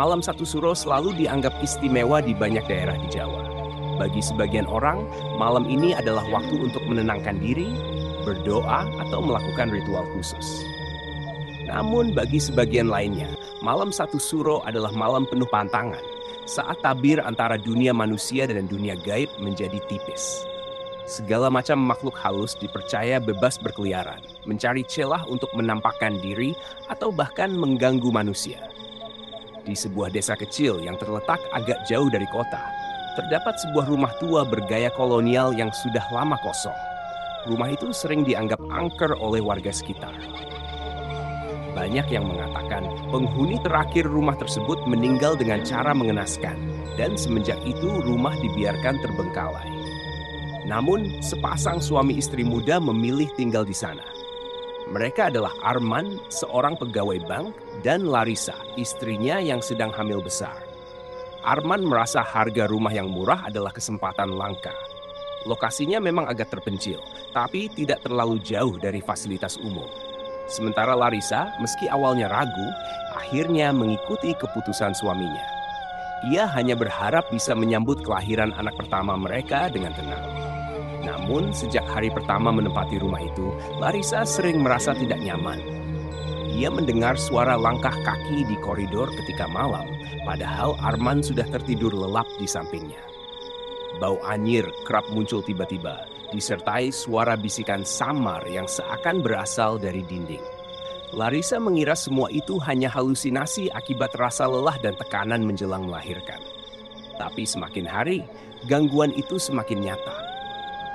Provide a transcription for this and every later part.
Malam Satu Suro selalu dianggap istimewa di banyak daerah di Jawa. Bagi sebagian orang, malam ini adalah waktu untuk menenangkan diri, berdoa, atau melakukan ritual khusus. Namun bagi sebagian lainnya, Malam Satu Suro adalah malam penuh pantangan, saat tabir antara dunia manusia dan dunia gaib menjadi tipis. Segala macam makhluk halus dipercaya bebas berkeliaran, mencari celah untuk menampakkan diri atau bahkan mengganggu manusia. Di sebuah desa kecil yang terletak agak jauh dari kota, terdapat sebuah rumah tua bergaya kolonial yang sudah lama kosong. Rumah itu sering dianggap angker oleh warga sekitar. Banyak yang mengatakan penghuni terakhir rumah tersebut meninggal dengan cara mengenaskan, dan semenjak itu rumah dibiarkan terbengkalai. Namun, sepasang suami istri muda memilih tinggal di sana. Mereka adalah Arman, seorang pegawai bank, dan Larissa, istrinya yang sedang hamil besar. Arman merasa harga rumah yang murah adalah kesempatan langka. Lokasinya memang agak terpencil, tapi tidak terlalu jauh dari fasilitas umum. Sementara Larissa, meski awalnya ragu, akhirnya mengikuti keputusan suaminya. Ia hanya berharap bisa menyambut kelahiran anak pertama mereka dengan tenang. Namun, sejak hari pertama menempati rumah itu, Larissa sering merasa tidak nyaman. Ia mendengar suara langkah kaki di koridor ketika malam, padahal Arman sudah tertidur lelap di sampingnya. Bau anyir kerap muncul tiba-tiba, disertai suara bisikan samar yang seakan berasal dari dinding. Larissa mengira semua itu hanya halusinasi akibat rasa lelah dan tekanan menjelang melahirkan. Tapi semakin hari, gangguan itu semakin nyata.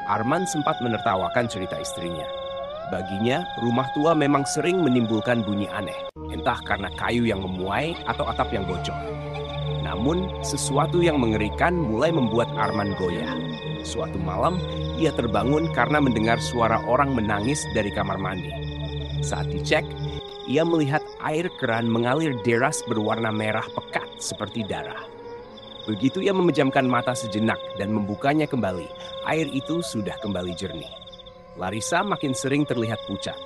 Arman sempat menertawakan cerita istrinya. Baginya, rumah tua memang sering menimbulkan bunyi aneh, entah karena kayu yang memuai atau atap yang bocor. Namun, sesuatu yang mengerikan mulai membuat Arman goyah. Suatu malam, ia terbangun karena mendengar suara orang menangis dari kamar mandi. Saat dicek, ia melihat air keran mengalir deras berwarna merah pekat seperti darah. Begitu ia memejamkan mata sejenak dan membukanya kembali, air itu sudah kembali jernih. Larissa makin sering terlihat pucat.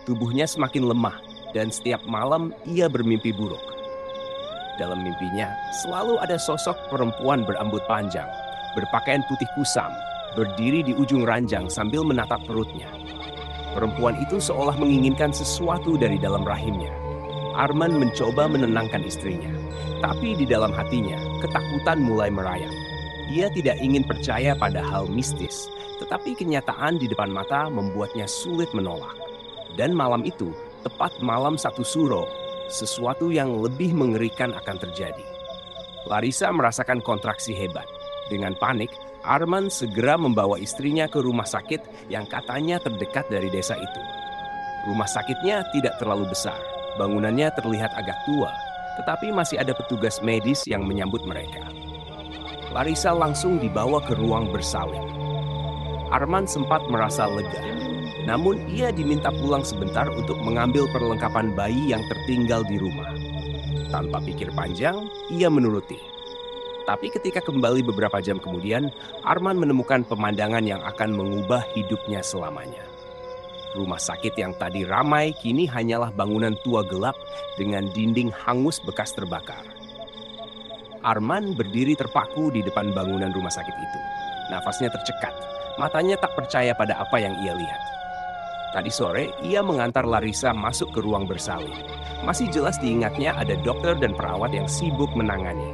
Tubuhnya semakin lemah dan setiap malam ia bermimpi buruk. Dalam mimpinya, selalu ada sosok perempuan berambut panjang, berpakaian putih kusam, berdiri di ujung ranjang sambil menatap perutnya. Perempuan itu seolah menginginkan sesuatu dari dalam rahimnya. Arman mencoba menenangkan istrinya, tapi di dalam hatinya, ketakutan mulai merayap. Ia tidak ingin percaya pada hal mistis, tetapi kenyataan di depan mata membuatnya sulit menolak. Dan malam itu, tepat malam Satu Suro, sesuatu yang lebih mengerikan akan terjadi. Larissa merasakan kontraksi hebat. Dengan panik, Arman segera membawa istrinya ke rumah sakit yang katanya terdekat dari desa itu. Rumah sakitnya tidak terlalu besar, bangunannya terlihat agak tua, tetapi masih ada petugas medis yang menyambut mereka. Larissa langsung dibawa ke ruang bersalin. Arman sempat merasa lega, namun ia diminta pulang sebentar untuk mengambil perlengkapan bayi yang tertinggal di rumah. Tanpa pikir panjang, ia menuruti. Tapi ketika kembali beberapa jam kemudian, Arman menemukan pemandangan yang akan mengubah hidupnya selamanya. Rumah sakit yang tadi ramai kini hanyalah bangunan tua gelap dengan dinding hangus bekas terbakar. Arman berdiri terpaku di depan bangunan rumah sakit itu. Nafasnya tercekat, matanya tak percaya pada apa yang ia lihat. Tadi sore, ia mengantar Larissa masuk ke ruang bersalin. Masih jelas diingatnya ada dokter dan perawat yang sibuk menangani.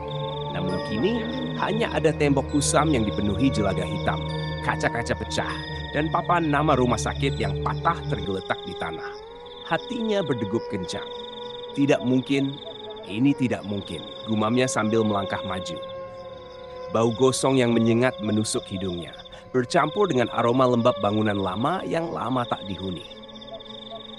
Namun kini, hanya ada tembok kusam yang dipenuhi jelaga hitam, kaca-kaca pecah, dan papan nama rumah sakit yang patah tergeletak di tanah. Hatinya berdegup kencang. Tidak mungkin, ini tidak mungkin, gumamnya sambil melangkah maju. Bau gosong yang menyengat menusuk hidungnya, bercampur dengan aroma lembab bangunan lama yang lama tak dihuni.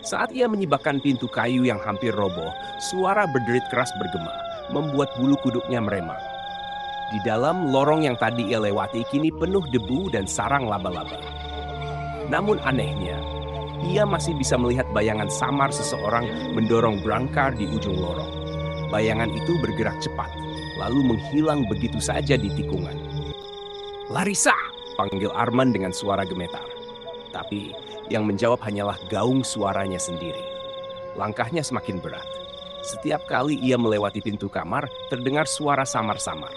Saat ia menyibakkan pintu kayu yang hampir roboh, suara berderit keras bergema, membuat bulu kuduknya meremang. Di dalam lorong yang tadi ia lewati kini penuh debu dan sarang laba-laba. Namun anehnya, ia masih bisa melihat bayangan samar seseorang mendorong brangkar di ujung lorong. Bayangan itu bergerak cepat, lalu menghilang begitu saja di tikungan. "Larissa!" panggil Arman dengan suara gemetar. Tapi yang menjawab hanyalah gaung suaranya sendiri. Langkahnya semakin berat. Setiap kali ia melewati pintu kamar, terdengar suara samar-samar.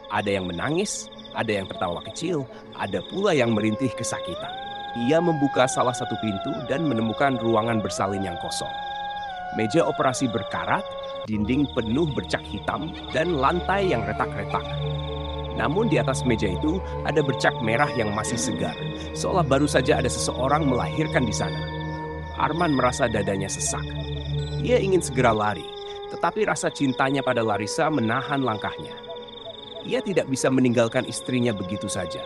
Ada yang menangis, ada yang tertawa kecil, ada pula yang merintih kesakitan. Ia membuka salah satu pintu dan menemukan ruangan bersalin yang kosong. Meja operasi berkarat, dinding penuh bercak hitam, dan lantai yang retak-retak. Namun di atas meja itu ada bercak merah yang masih segar, seolah baru saja ada seseorang melahirkan di sana. Arman merasa dadanya sesak. Ia ingin segera lari, tetapi rasa cintanya pada Larissa menahan langkahnya. Ia tidak bisa meninggalkan istrinya begitu saja.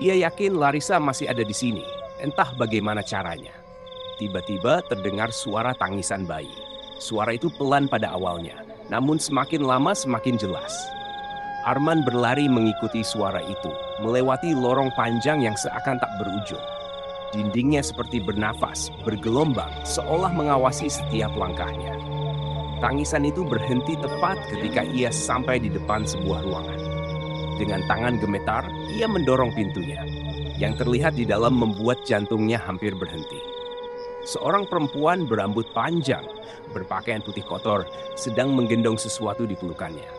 Ia yakin Larissa masih ada di sini, entah bagaimana caranya. Tiba-tiba terdengar suara tangisan bayi. Suara itu pelan pada awalnya, namun semakin lama semakin jelas. Arman berlari mengikuti suara itu, melewati lorong panjang yang seakan tak berujung. Dindingnya seperti bernafas, bergelombang, seolah mengawasi setiap langkahnya. Tangisan itu berhenti tepat ketika ia sampai di depan sebuah ruangan. Dengan tangan gemetar, ia mendorong pintunya. Yang terlihat di dalam membuat jantungnya hampir berhenti. Seorang perempuan berambut panjang, berpakaian putih kotor, sedang menggendong sesuatu di pelukannya.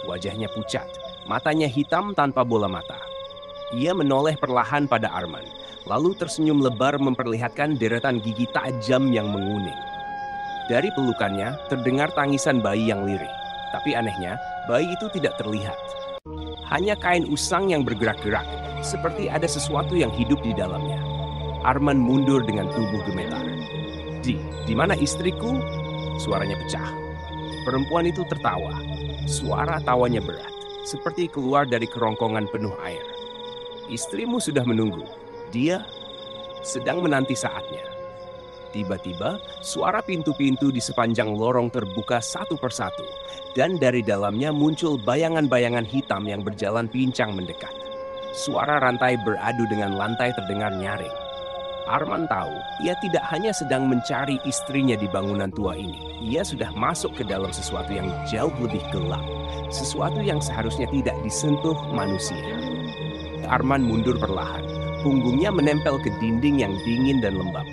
Wajahnya pucat, matanya hitam tanpa bola mata. Ia menoleh perlahan pada Arman, lalu tersenyum lebar memperlihatkan deretan gigi tajam yang menguning. Dari pelukannya terdengar tangisan bayi yang lirih, tapi anehnya bayi itu tidak terlihat. Hanya kain usang yang bergerak-gerak, seperti ada sesuatu yang hidup di dalamnya. Arman mundur dengan tubuh gemetar. Di mana istriku?" Suaranya pecah. Perempuan itu tertawa. Suara tawanya berat, seperti keluar dari kerongkongan penuh air. "Istrimu sudah menunggu. Dia sedang menanti saatnya." Tiba-tiba, suara pintu-pintu di sepanjang lorong terbuka satu persatu, dan dari dalamnya muncul bayangan-bayangan hitam yang berjalan pincang mendekat. Suara rantai beradu dengan lantai terdengar nyaring. Arman tahu, ia tidak hanya sedang mencari istrinya di bangunan tua ini. Ia sudah masuk ke dalam sesuatu yang jauh lebih gelap. Sesuatu yang seharusnya tidak disentuh manusia. Arman mundur perlahan. Punggungnya menempel ke dinding yang dingin dan lembab.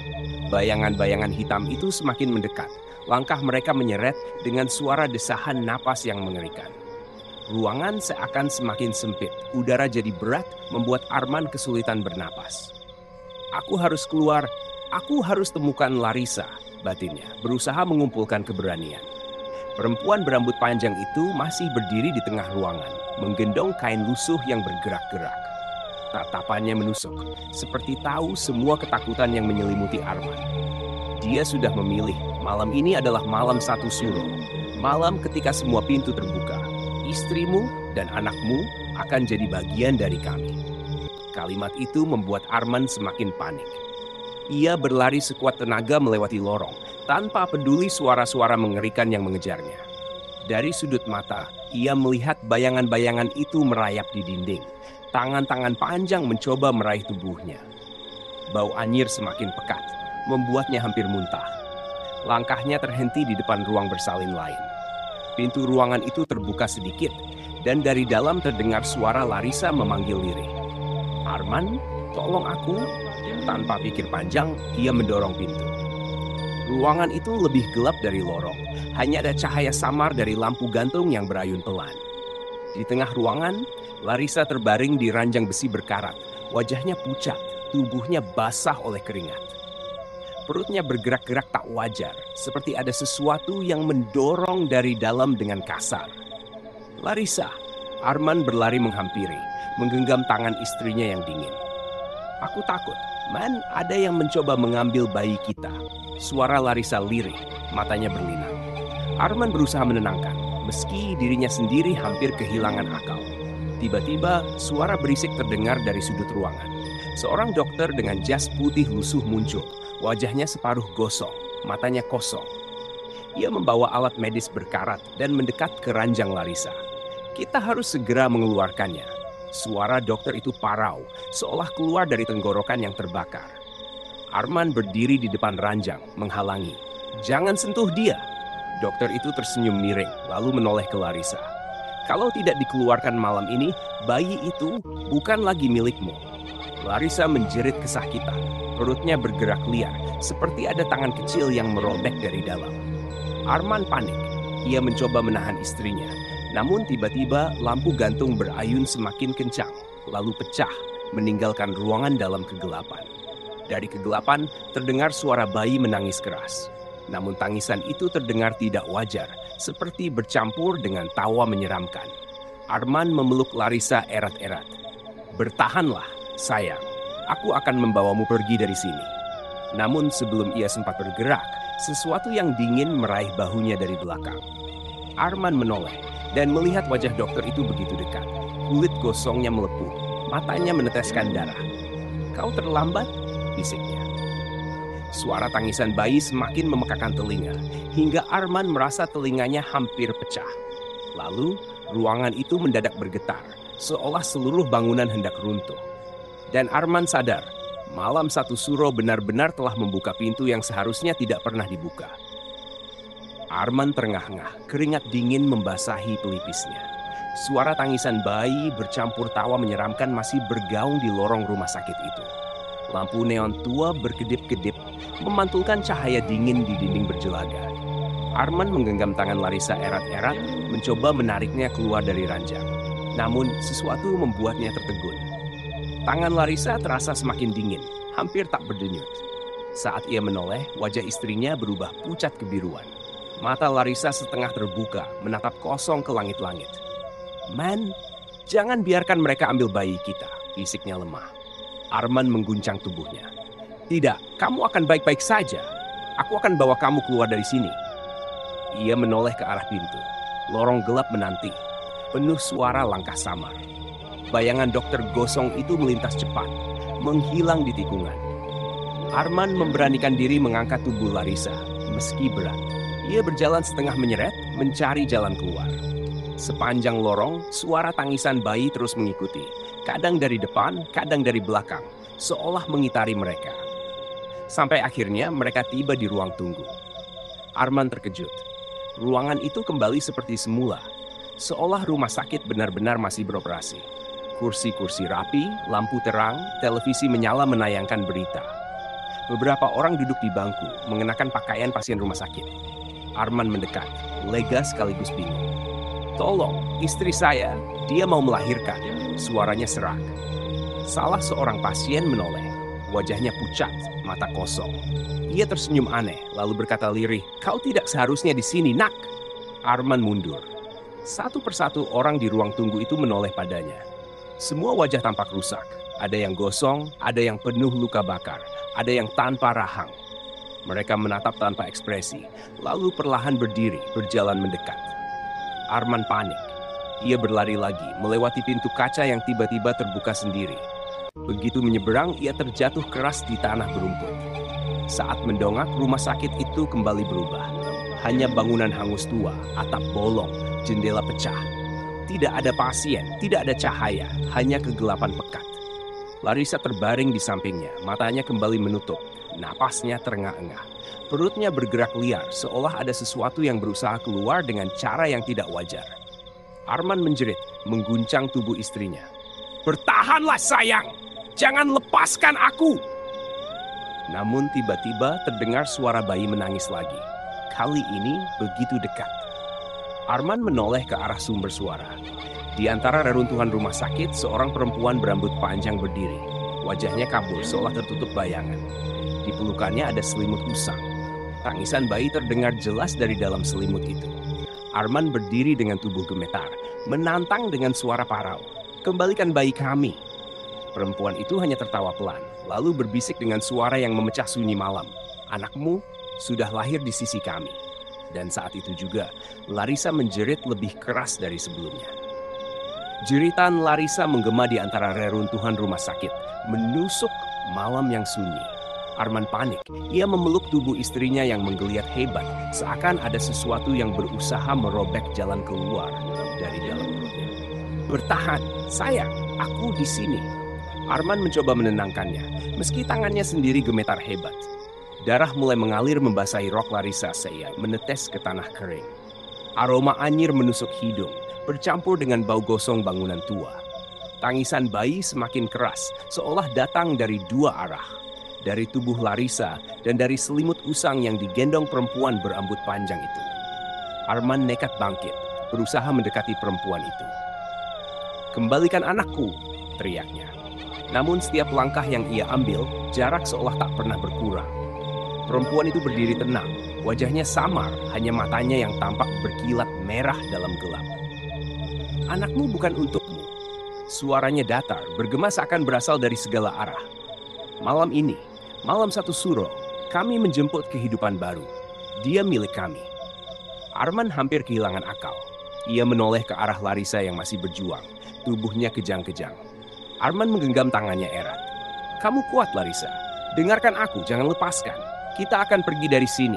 Bayangan-bayangan hitam itu semakin mendekat. Langkah mereka menyeret dengan suara desahan napas yang mengerikan. Ruangan seakan semakin sempit. Udara jadi berat, membuat Arman kesulitan bernapas. "Aku harus keluar, aku harus temukan Larissa," batinnya, berusaha mengumpulkan keberanian. Perempuan berambut panjang itu masih berdiri di tengah ruangan, menggendong kain lusuh yang bergerak-gerak. Tatapannya menusuk, seperti tahu semua ketakutan yang menyelimuti Arman. Dia sudah memilih, malam ini adalah malam satu suro. Malam ketika semua pintu terbuka. Istrimu dan anakmu akan jadi bagian dari kami. Kalimat itu membuat Arman semakin panik. Ia berlari sekuat tenaga melewati lorong, tanpa peduli suara-suara mengerikan yang mengejarnya. Dari sudut mata, ia melihat bayangan-bayangan itu merayap di dinding. Tangan-tangan panjang mencoba meraih tubuhnya. Bau anyir semakin pekat, membuatnya hampir muntah. Langkahnya terhenti di depan ruang bersalin lain. Pintu ruangan itu terbuka sedikit, dan dari dalam terdengar suara Larissa memanggil lirih. "Arman, tolong aku." Tanpa pikir panjang, ia mendorong pintu. Ruangan itu lebih gelap dari lorong. Hanya ada cahaya samar dari lampu gantung yang berayun pelan. Di tengah ruangan, Larissa terbaring di ranjang besi berkarat. Wajahnya pucat, tubuhnya basah oleh keringat. Perutnya bergerak-gerak tak wajar, seperti ada sesuatu yang mendorong dari dalam dengan kasar. "Larissa!" Arman berlari menghampiri, menggenggam tangan istrinya yang dingin. "Aku takut, Man, ada yang mencoba mengambil bayi kita." Suara Larissa lirih, matanya berlinang. Arman berusaha menenangkan, meski dirinya sendiri hampir kehilangan akal. Tiba-tiba, suara berisik terdengar dari sudut ruangan. Seorang dokter dengan jas putih lusuh muncul, wajahnya separuh gosong, matanya kosong. Ia membawa alat medis berkarat dan mendekat ke ranjang Larissa. "Kita harus segera mengeluarkannya." Suara dokter itu parau, seolah keluar dari tenggorokan yang terbakar. Arman berdiri di depan ranjang, menghalangi. "Jangan sentuh dia." Dokter itu tersenyum miring, lalu menoleh ke Larissa. "Kalau tidak dikeluarkan malam ini, bayi itu bukan lagi milikmu." Larissa menjerit kesakitan. Perutnya bergerak liar, seperti ada tangan kecil yang merobek dari dalam. Arman panik. Ia mencoba menahan istrinya. Namun tiba-tiba lampu gantung berayun semakin kencang, lalu pecah, meninggalkan ruangan dalam kegelapan. Dari kegelapan terdengar suara bayi menangis keras. Namun tangisan itu terdengar tidak wajar, seperti bercampur dengan tawa menyeramkan. Arman memeluk Larissa erat-erat. "Bertahanlah, sayang. Aku akan membawamu pergi dari sini." Namun sebelum ia sempat bergerak, sesuatu yang dingin meraih bahunya dari belakang. Arman menoleh dan melihat wajah dokter itu begitu dekat. Kulit gosongnya melepuh, matanya meneteskan darah. "Kau terlambat," bisiknya. Suara tangisan bayi semakin memekakan telinga, hingga Arman merasa telinganya hampir pecah. Lalu, ruangan itu mendadak bergetar, seolah seluruh bangunan hendak runtuh. Dan Arman sadar, malam satu suro benar-benar telah membuka pintu yang seharusnya tidak pernah dibuka. Arman terengah-engah, keringat dingin membasahi pelipisnya. Suara tangisan bayi bercampur tawa menyeramkan masih bergaung di lorong rumah sakit itu. Lampu neon tua berkedip-kedip, memantulkan cahaya dingin di dinding berjelaga. Arman menggenggam tangan Larissa erat-erat, mencoba menariknya keluar dari ranjang. Namun, sesuatu membuatnya tertegun. Tangan Larissa terasa semakin dingin, hampir tak berdenyut. Saat ia menoleh, wajah istrinya berubah pucat kebiruan. Mata Larissa setengah terbuka, menatap kosong ke langit-langit. "Man, jangan biarkan mereka ambil bayi kita," bisiknya lemah. Arman mengguncang tubuhnya. "Tidak, kamu akan baik-baik saja. Aku akan bawa kamu keluar dari sini." Ia menoleh ke arah pintu. Lorong gelap menanti, penuh suara langkah samar. Bayangan dokter gosong itu melintas cepat, menghilang di tikungan. Arman memberanikan diri mengangkat tubuh Larissa, meski berat. Ia berjalan setengah menyeret, mencari jalan keluar. Sepanjang lorong, suara tangisan bayi terus mengikuti. Kadang dari depan, kadang dari belakang, seolah mengitari mereka. Sampai akhirnya mereka tiba di ruang tunggu. Arman terkejut. Ruangan itu kembali seperti semula, seolah rumah sakit benar-benar masih beroperasi. Kursi-kursi rapi, lampu terang, televisi menyala menayangkan berita. Beberapa orang duduk di bangku, mengenakan pakaian pasien rumah sakit. Arman mendekat, lega sekaligus bingung. "Tolong, istri saya, dia mau melahirkan." Suaranya serak. Salah seorang pasien menoleh. Wajahnya pucat, mata kosong. Ia tersenyum aneh, lalu berkata lirih, "Kau tidak seharusnya di sini, nak." Arman mundur. Satu persatu orang di ruang tunggu itu menoleh padanya. Semua wajah tampak rusak. Ada yang gosong, ada yang penuh luka bakar, ada yang tanpa rahang. Mereka menatap tanpa ekspresi, lalu perlahan berdiri, berjalan mendekat. Arman panik. Ia berlari lagi, melewati pintu kaca yang tiba-tiba terbuka sendiri. Begitu menyeberang, ia terjatuh keras di tanah berumput. Saat mendongak, rumah sakit itu kembali berubah. Hanya bangunan hangus tua, atap bolong, jendela pecah. Tidak ada pasien, tidak ada cahaya, hanya kegelapan pekat. Larissa terbaring di sampingnya, matanya kembali menutup, napasnya terengah-engah. Perutnya bergerak liar, seolah ada sesuatu yang berusaha keluar dengan cara yang tidak wajar. Arman menjerit, mengguncang tubuh istrinya. "Bertahanlah sayang, jangan lepaskan aku!" Namun tiba-tiba terdengar suara bayi menangis lagi. Kali ini begitu dekat. Arman menoleh ke arah sumber suara. Di antara reruntuhan rumah sakit, seorang perempuan berambut panjang berdiri. Wajahnya kabur seolah tertutup bayangan. Di pelukannya ada selimut usang. Tangisan bayi terdengar jelas dari dalam selimut itu. Arman berdiri dengan tubuh gemetar, menantang dengan suara parau. "Kembalikan bayi kami." Perempuan itu hanya tertawa pelan, lalu berbisik dengan suara yang memecah sunyi malam. "Anakmu sudah lahir di sisi kami." Dan saat itu juga, Larissa menjerit lebih keras dari sebelumnya. Jeritan Larissa menggema di antara reruntuhan rumah sakit, menusuk malam yang sunyi. Arman panik. Ia memeluk tubuh istrinya yang menggeliat hebat, seakan ada sesuatu yang berusaha merobek jalan keluar dari dalam perutnya. "Bertahan, sayang, aku di sini." Arman mencoba menenangkannya, meski tangannya sendiri gemetar hebat. Darah mulai mengalir membasahi rok Larissa sehingga menetes ke tanah kering. Aroma anyir menusuk hidung, bercampur dengan bau gosong bangunan tua. Tangisan bayi semakin keras, seolah datang dari dua arah. Dari tubuh Larissa dan dari selimut usang yang digendong perempuan berambut panjang itu. Arman nekat bangkit, berusaha mendekati perempuan itu. "Kembalikan anakku!" teriaknya. Namun setiap langkah yang ia ambil, jarak seolah tak pernah berkurang. Perempuan itu berdiri tenang, wajahnya samar, hanya matanya yang tampak berkilat merah dalam gelap. "Anakmu bukan untukmu." Suaranya datar, bergema seakan berasal dari segala arah. "Malam ini, malam satu suro, kami menjemput kehidupan baru. Dia milik kami." Arman hampir kehilangan akal. Ia menoleh ke arah Larissa yang masih berjuang, tubuhnya kejang-kejang. Arman menggenggam tangannya erat. "Kamu kuat, Larissa. Dengarkan aku, jangan lepaskan. Kita akan pergi dari sini."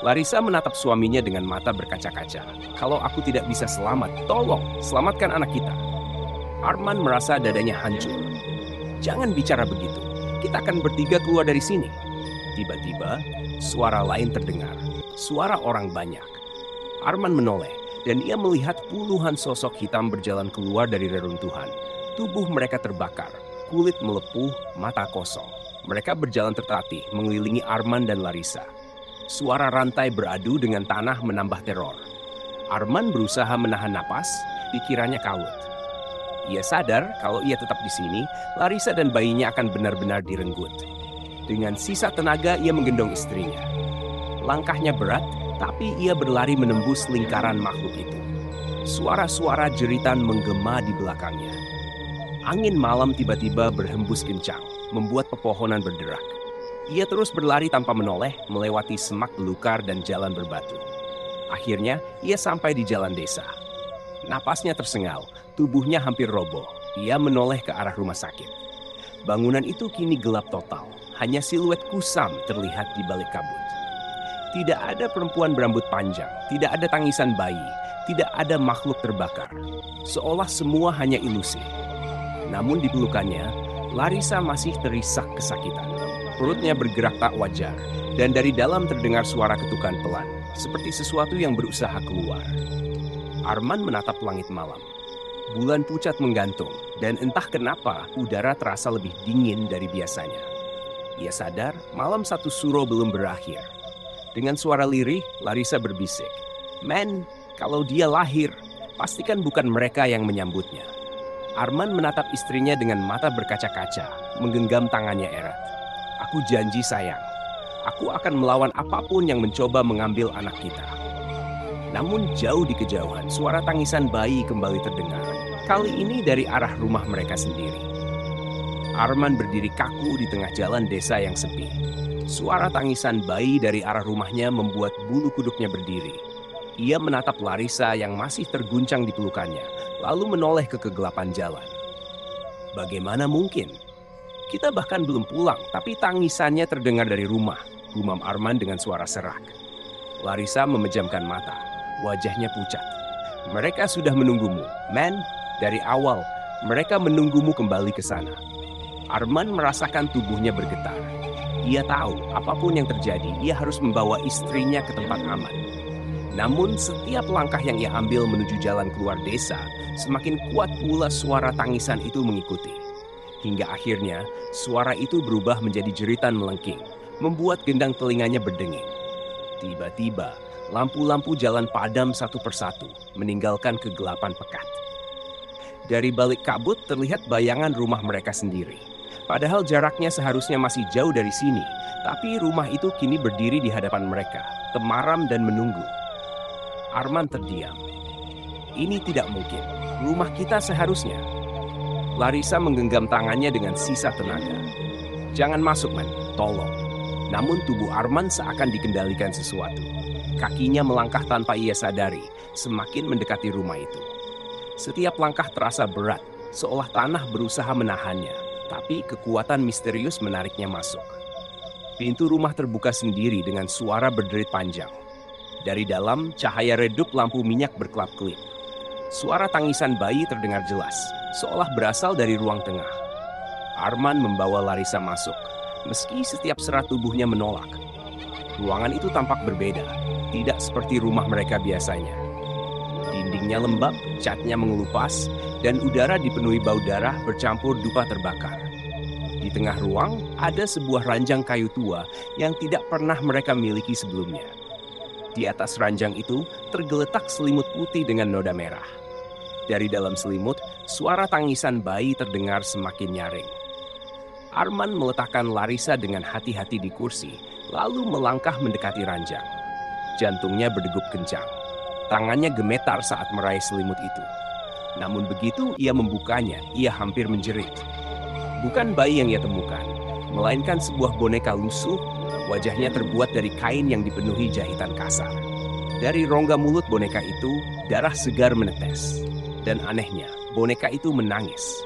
Larissa menatap suaminya dengan mata berkaca-kaca. "Kalau aku tidak bisa selamat, tolong selamatkan anak kita." Arman merasa dadanya hancur. "Jangan bicara begitu. Kita akan bertiga keluar dari sini." Tiba-tiba, suara lain terdengar. Suara orang banyak. Arman menoleh, dan ia melihat puluhan sosok hitam berjalan keluar dari reruntuhan. Tubuh mereka terbakar, kulit melepuh, mata kosong. Mereka berjalan tertatih mengelilingi Arman dan Larissa. Suara rantai beradu dengan tanah menambah teror. Arman berusaha menahan napas, pikirannya kalut. Ia sadar kalau ia tetap di sini, Larissa dan bayinya akan benar-benar direnggut. Dengan sisa tenaga ia menggendong istrinya. Langkahnya berat, tapi ia berlari menembus lingkaran makhluk itu. Suara-suara jeritan menggema di belakangnya. Angin malam tiba-tiba berhembus kencang, membuat pepohonan berderak. Ia terus berlari tanpa menoleh, melewati semak belukar dan jalan berbatu. Akhirnya, ia sampai di jalan desa. Napasnya tersengal, tubuhnya hampir roboh. Ia menoleh ke arah rumah sakit. Bangunan itu kini gelap total, hanya siluet kusam terlihat di balik kabut. Tidak ada perempuan berambut panjang, tidak ada tangisan bayi, tidak ada makhluk terbakar. Seolah semua hanya ilusi. Namun di pelukannya, Larissa masih terisak kesakitan. Perutnya bergerak tak wajar, dan dari dalam terdengar suara ketukan pelan, seperti sesuatu yang berusaha keluar. Arman menatap langit malam. Bulan pucat menggantung, dan entah kenapa udara terasa lebih dingin dari biasanya. Ia sadar malam satu suro belum berakhir. Dengan suara lirih, Larissa berbisik, "Men, kalau dia lahir, pastikan bukan mereka yang menyambutnya." Arman menatap istrinya dengan mata berkaca-kaca, menggenggam tangannya erat. "Aku janji sayang, aku akan melawan apapun yang mencoba mengambil anak kita." Namun jauh di kejauhan, suara tangisan bayi kembali terdengar. Kali ini dari arah rumah mereka sendiri. Arman berdiri kaku di tengah jalan desa yang sepi. Suara tangisan bayi dari arah rumahnya membuat bulu kuduknya berdiri. Ia menatap Larissa yang masih terguncang di pelukannya, lalu menoleh ke kegelapan jalan. "Bagaimana mungkin? Kita bahkan belum pulang, tapi tangisannya terdengar dari rumah," gumam Arman dengan suara serak. Larissa memejamkan mata, wajahnya pucat. "Mereka sudah menunggumu, men. Dari awal, mereka menunggumu kembali ke sana." Arman merasakan tubuhnya bergetar. Ia tahu apapun yang terjadi, ia harus membawa istrinya ke tempat aman. Namun setiap langkah yang ia ambil menuju jalan keluar desa, semakin kuat pula suara tangisan itu mengikuti. Hingga akhirnya, suara itu berubah menjadi jeritan melengking, membuat gendang telinganya berdenging. Tiba-tiba, lampu-lampu jalan padam satu persatu, meninggalkan kegelapan pekat. Dari balik kabut terlihat bayangan rumah mereka sendiri. Padahal jaraknya seharusnya masih jauh dari sini, tapi rumah itu kini berdiri di hadapan mereka, temaram dan menunggu. Arman terdiam. "Ini tidak mungkin. Rumah kita seharusnya." Larissa menggenggam tangannya dengan sisa tenaga. "Jangan masuk, man. Tolong." Namun tubuh Arman seakan dikendalikan sesuatu. Kakinya melangkah tanpa ia sadari, semakin mendekati rumah itu. Setiap langkah terasa berat, seolah tanah berusaha menahannya, tapi kekuatan misterius menariknya masuk. Pintu rumah terbuka sendiri dengan suara berderit panjang. Dari dalam, cahaya redup lampu minyak berkelap-kelip. Suara tangisan bayi terdengar jelas, seolah berasal dari ruang tengah. Arman membawa Larissa masuk, meski setiap serat tubuhnya menolak. Ruangan itu tampak berbeda, tidak seperti rumah mereka biasanya. Dindingnya lembab, catnya mengelupas, dan udara dipenuhi bau darah bercampur dupa terbakar. Di tengah ruang, ada sebuah ranjang kayu tua yang tidak pernah mereka miliki sebelumnya. Di atas ranjang itu tergeletak selimut putih dengan noda merah. Dari dalam selimut, suara tangisan bayi terdengar semakin nyaring. Arman meletakkan Larissa dengan hati-hati di kursi, lalu melangkah mendekati ranjang. Jantungnya berdegup kencang. Tangannya gemetar saat meraih selimut itu. Namun begitu ia membukanya, ia hampir menjerit. Bukan bayi yang ia temukan, melainkan sebuah boneka lusuh. Wajahnya terbuat dari kain yang dipenuhi jahitan kasar. Dari rongga mulut boneka itu, darah segar menetes. Dan anehnya, boneka itu menangis.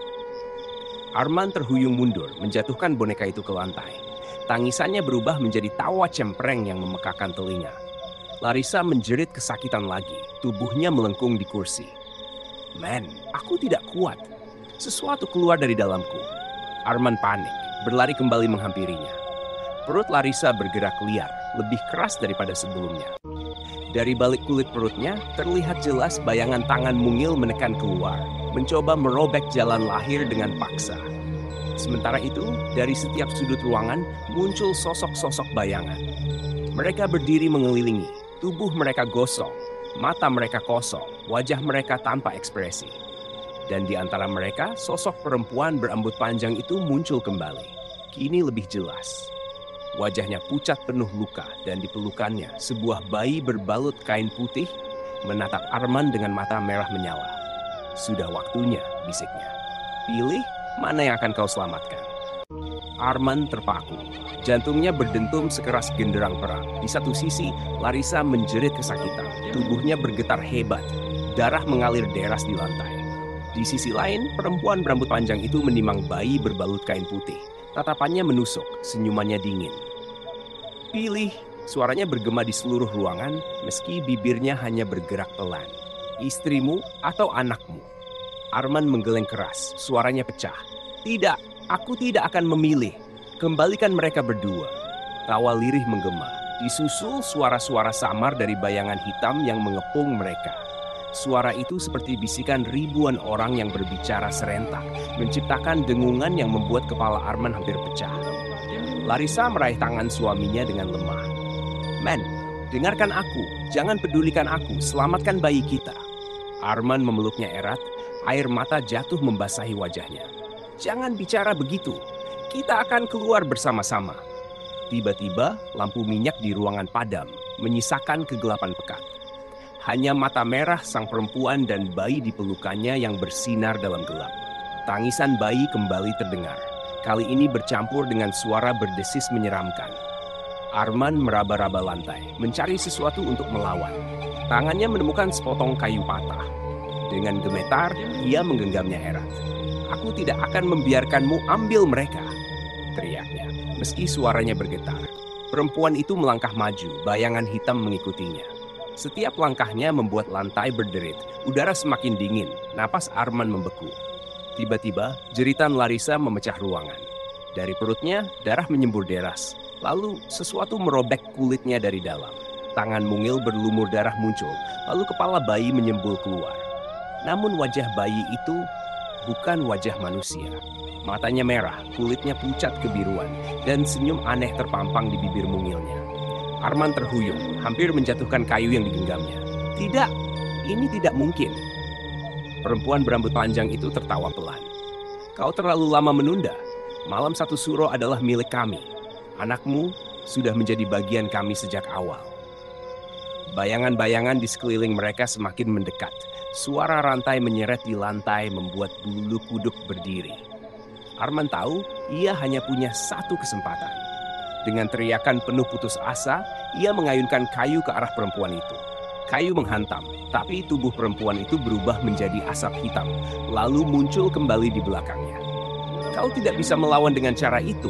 Arman terhuyung mundur, menjatuhkan boneka itu ke lantai. Tangisannya berubah menjadi tawa cempreng yang memekakan telinga. Larissa menjerit kesakitan lagi, tubuhnya melengkung di kursi. "Men, aku tidak kuat. Sesuatu keluar dari dalamku." Arman panik, berlari kembali menghampirinya. Perut Larissa bergerak liar, lebih keras daripada sebelumnya. Dari balik kulit perutnya, terlihat jelas bayangan tangan mungil menekan keluar, mencoba merobek jalan lahir dengan paksa. Sementara itu, dari setiap sudut ruangan muncul sosok-sosok bayangan. Mereka berdiri mengelilingi, tubuh mereka gosong, mata mereka kosong, wajah mereka tanpa ekspresi. Dan di antara mereka, sosok perempuan berambut panjang itu muncul kembali. Kini lebih jelas. Wajahnya pucat penuh luka dan di pelukannya sebuah bayi berbalut kain putih menatap Arman dengan mata merah menyala. "Sudah waktunya," bisiknya. "Pilih mana yang akan kau selamatkan." Arman terpaku. Jantungnya berdentum sekeras genderang perang. Di satu sisi, Larissa menjerit kesakitan. Tubuhnya bergetar hebat. Darah mengalir deras di lantai. Di sisi lain, perempuan berambut panjang itu menimang bayi berbalut kain putih. Tatapannya menusuk, senyumannya dingin. "Pilih," suaranya bergema di seluruh ruangan meski bibirnya hanya bergerak pelan. "Istrimu atau anakmu?" Arman menggeleng keras, suaranya pecah. "Tidak, aku tidak akan memilih. Kembalikan mereka berdua." Tawa lirih menggema, disusul suara-suara samar dari bayangan hitam yang mengepung mereka. Suara itu seperti bisikan ribuan orang yang berbicara serentak, menciptakan dengungan yang membuat kepala Arman hampir pecah. Larissa meraih tangan suaminya dengan lemah. "Men, dengarkan aku, jangan pedulikan aku, selamatkan bayi kita." Arman memeluknya erat, air mata jatuh membasahi wajahnya. "Jangan bicara begitu, kita akan keluar bersama-sama." Tiba-tiba, lampu minyak di ruangan padam, menyisakan kegelapan pekat. Hanya mata merah sang perempuan dan bayi di pelukannya yang bersinar dalam gelap. Tangisan bayi kembali terdengar. Kali ini bercampur dengan suara berdesis menyeramkan. Arman meraba-raba lantai, mencari sesuatu untuk melawan. Tangannya menemukan sepotong kayu patah. Dengan gemetar, ia menggenggamnya erat. "Aku tidak akan membiarkanmu ambil mereka," teriaknya, meski suaranya bergetar. Perempuan itu melangkah maju, bayangan hitam mengikutinya. Setiap langkahnya membuat lantai berderit, udara semakin dingin, napas Arman membeku. Tiba-tiba, jeritan Larissa memecah ruangan. Dari perutnya, darah menyembur deras. Lalu, sesuatu merobek kulitnya dari dalam. Tangan mungil berlumur darah muncul, lalu kepala bayi menyembul keluar. Namun wajah bayi itu bukan wajah manusia. Matanya merah, kulitnya pucat kebiruan, dan senyum aneh terpampang di bibir mungilnya. Arman terhuyung, hampir menjatuhkan kayu yang digenggamnya. "Tidak, ini tidak mungkin." Perempuan berambut panjang itu tertawa pelan. "Kau terlalu lama menunda. Malam satu suro adalah milik kami. Anakmu sudah menjadi bagian kami sejak awal." Bayangan-bayangan di sekeliling mereka semakin mendekat. Suara rantai menyeret di lantai membuat bulu kuduk berdiri. Arman tahu ia hanya punya satu kesempatan. Dengan teriakan penuh putus asa, ia mengayunkan kayu ke arah perempuan itu. Kayu menghantam, tapi tubuh perempuan itu berubah menjadi asap hitam, lalu muncul kembali di belakangnya. "Kau tidak bisa melawan dengan cara itu,"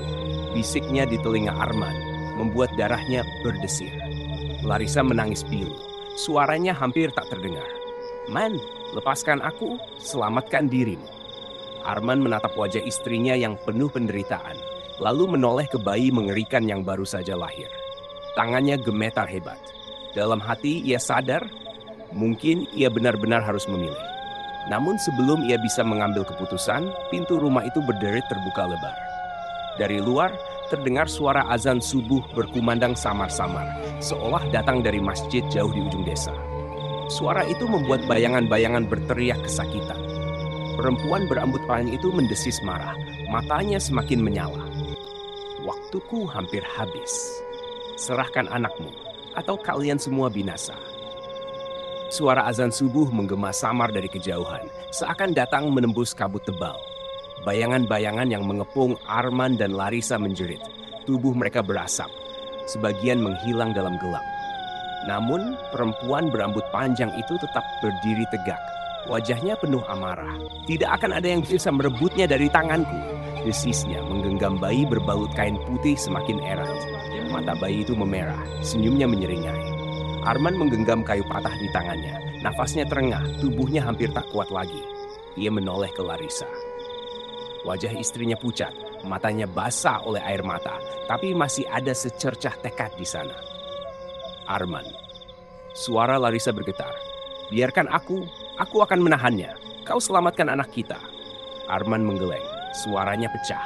bisiknya di telinga Arman, membuat darahnya berdesir. Larissa menangis pilu, suaranya hampir tak terdengar. "Man, lepaskan aku, selamatkan dirimu." Arman menatap wajah istrinya yang penuh penderitaan, lalu menoleh ke bayi mengerikan yang baru saja lahir. Tangannya gemetar hebat. Dalam hati ia sadar, mungkin ia benar-benar harus memilih. Namun sebelum ia bisa mengambil keputusan, pintu rumah itu berderit terbuka lebar. Dari luar, terdengar suara azan subuh berkumandang samar-samar, seolah datang dari masjid jauh di ujung desa. Suara itu membuat bayangan-bayangan berteriak kesakitan. Perempuan berambut panjang itu mendesis marah, matanya semakin menyala. Waktuku hampir habis. Serahkan anakmu, atau kalian semua binasa. Suara azan subuh menggema samar dari kejauhan, seakan datang menembus kabut tebal. Bayangan-bayangan yang mengepung Arman dan Larissa menjerit. Tubuh mereka berasap, sebagian menghilang dalam gelap. Namun, perempuan berambut panjang itu tetap berdiri tegak. Wajahnya penuh amarah. Tidak akan ada yang bisa merebutnya dari tanganku. Desisnya menggenggam bayi berbalut kain putih semakin erat. Mata bayi itu memerah, senyumnya menyeringai. Arman menggenggam kayu patah di tangannya. Nafasnya terengah, tubuhnya hampir tak kuat lagi. Ia menoleh ke Larissa. Wajah istrinya pucat, matanya basah oleh air mata, tapi masih ada secercah tekad di sana. Arman. Suara Larissa bergetar. Biarkan aku akan menahannya. Kau selamatkan anak kita. Arman menggeleng, suaranya pecah.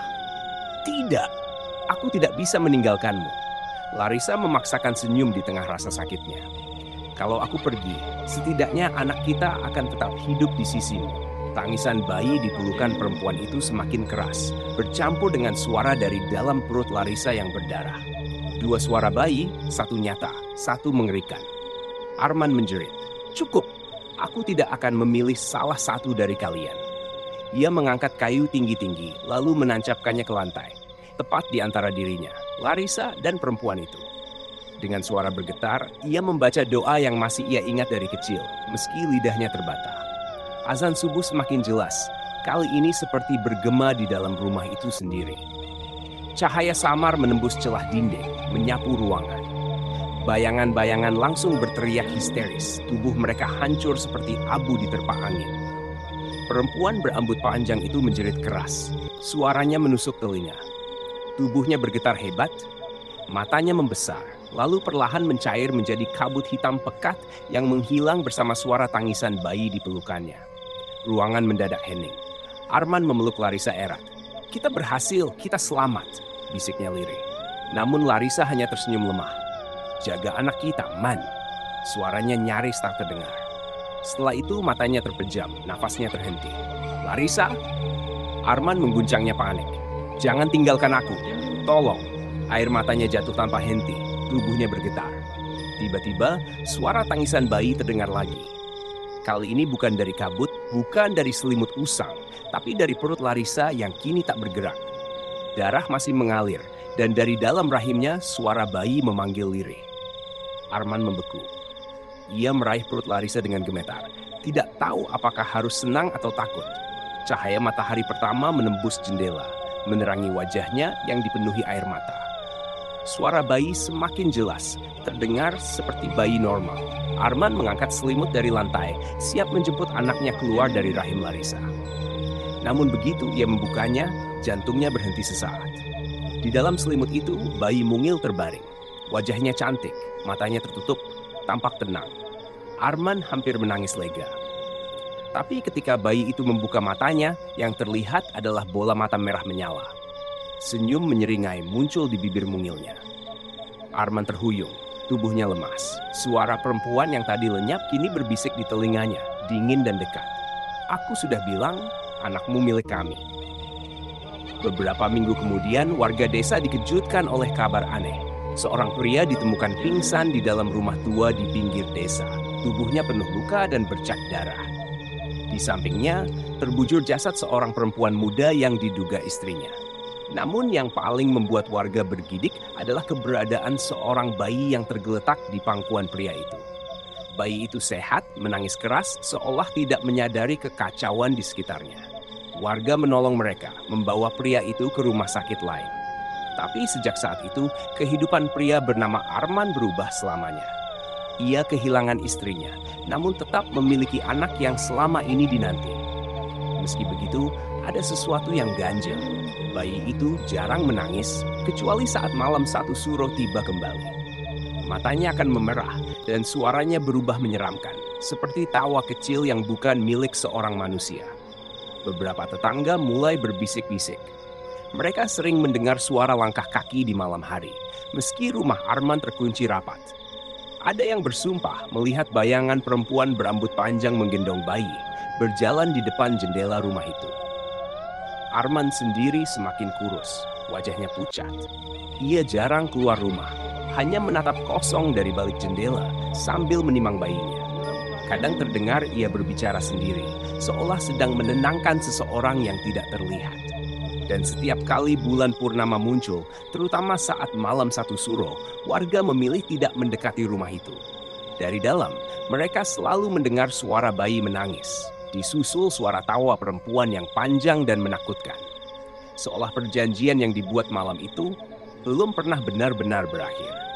Tidak, aku tidak bisa meninggalkanmu. Larissa memaksakan senyum di tengah rasa sakitnya. Kalau aku pergi, setidaknya anak kita akan tetap hidup di sisimu. Tangisan bayi di pelukan perempuan itu semakin keras, bercampur dengan suara dari dalam perut Larissa yang berdarah. Dua suara bayi, satu nyata, satu mengerikan. Arman menjerit, "Cukup, aku tidak akan memilih salah satu dari kalian." Ia mengangkat kayu tinggi-tinggi, lalu menancapkannya ke lantai, tepat di antara dirinya, Larissa dan perempuan itu. Dengan suara bergetar, ia membaca doa yang masih ia ingat dari kecil, meski lidahnya terbata. Azan subuh semakin jelas, kali ini seperti bergema di dalam rumah itu sendiri. Cahaya samar menembus celah dinding, menyapu ruangan. Bayangan-bayangan langsung berteriak histeris, tubuh mereka hancur seperti abu diterpa angin. Perempuan berambut panjang itu menjerit keras, suaranya menusuk telinga. Tubuhnya bergetar hebat, matanya membesar, lalu perlahan mencair menjadi kabut hitam pekat yang menghilang bersama suara tangisan bayi di pelukannya. Ruangan mendadak hening. Arman memeluk Larissa erat. "Kita berhasil, kita selamat," bisiknya lirih. Namun Larissa hanya tersenyum lemah. "Jaga anak kita, Man." Suaranya nyaris tak terdengar. Setelah itu matanya terpejam, nafasnya terhenti. "Larissa!" Arman mengguncangnya panik. "Jangan tinggalkan aku. Tolong." Air matanya jatuh tanpa henti, tubuhnya bergetar. Tiba-tiba, suara tangisan bayi terdengar lagi. Kali ini bukan dari kabut, bukan dari selimut usang, tapi dari perut Larissa yang kini tak bergerak. Darah masih mengalir, dan dari dalam rahimnya suara bayi memanggil lirih. Arman membeku. Ia meraih perut Larissa dengan gemetar, tidak tahu apakah harus senang atau takut. Cahaya matahari pertama menembus jendela, menerangi wajahnya yang dipenuhi air mata. Suara bayi semakin jelas, terdengar seperti bayi normal. Arman mengangkat selimut dari lantai, siap menjemput anaknya keluar dari rahim Larissa. Namun begitu ia membukanya, jantungnya berhenti sesaat. Di dalam selimut itu, bayi mungil terbaring. Wajahnya cantik, matanya tertutup, tampak tenang. Arman hampir menangis lega. Tapi ketika bayi itu membuka matanya, yang terlihat adalah bola mata merah menyala. Senyum menyeringai muncul di bibir mungilnya. Arman terhuyung, tubuhnya lemas. Suara perempuan yang tadi lenyap kini berbisik di telinganya, dingin dan dekat. "Aku sudah bilang, anakmu milik kami." Beberapa minggu kemudian, warga desa dikejutkan oleh kabar aneh. Seorang pria ditemukan pingsan di dalam rumah tua di pinggir desa. Tubuhnya penuh luka dan bercak darah. Di sampingnya, terbujur jasad seorang perempuan muda yang diduga istrinya. Namun yang paling membuat warga bergidik adalah keberadaan seorang bayi yang tergeletak di pangkuan pria itu. Bayi itu sehat, menangis keras, seolah tidak menyadari kekacauan di sekitarnya. Warga menolong mereka, membawa pria itu ke rumah sakit lain. Tapi sejak saat itu, kehidupan pria bernama Arman berubah selamanya. Ia kehilangan istrinya, namun tetap memiliki anak yang selama ini dinanti. Meski begitu, ada sesuatu yang ganjil. Bayi itu jarang menangis, kecuali saat malam satu suro tiba kembali. Matanya akan memerah, dan suaranya berubah menyeramkan, seperti tawa kecil yang bukan milik seorang manusia. Beberapa tetangga mulai berbisik-bisik. Mereka sering mendengar suara langkah kaki di malam hari, meski rumah Arman terkunci rapat. Ada yang bersumpah melihat bayangan perempuan berambut panjang menggendong bayi, berjalan di depan jendela rumah itu. Arman sendiri semakin kurus, wajahnya pucat. Ia jarang keluar rumah, hanya menatap kosong dari balik jendela sambil menimang bayinya. Kadang terdengar ia berbicara sendiri, seolah sedang menenangkan seseorang yang tidak terlihat. Dan setiap kali bulan purnama muncul, terutama saat malam satu suro, warga memilih tidak mendekati rumah itu. Dari dalam, mereka selalu mendengar suara bayi menangis, disusul suara tawa perempuan yang panjang dan menakutkan. Seolah perjanjian yang dibuat malam itu belum pernah benar-benar berakhir.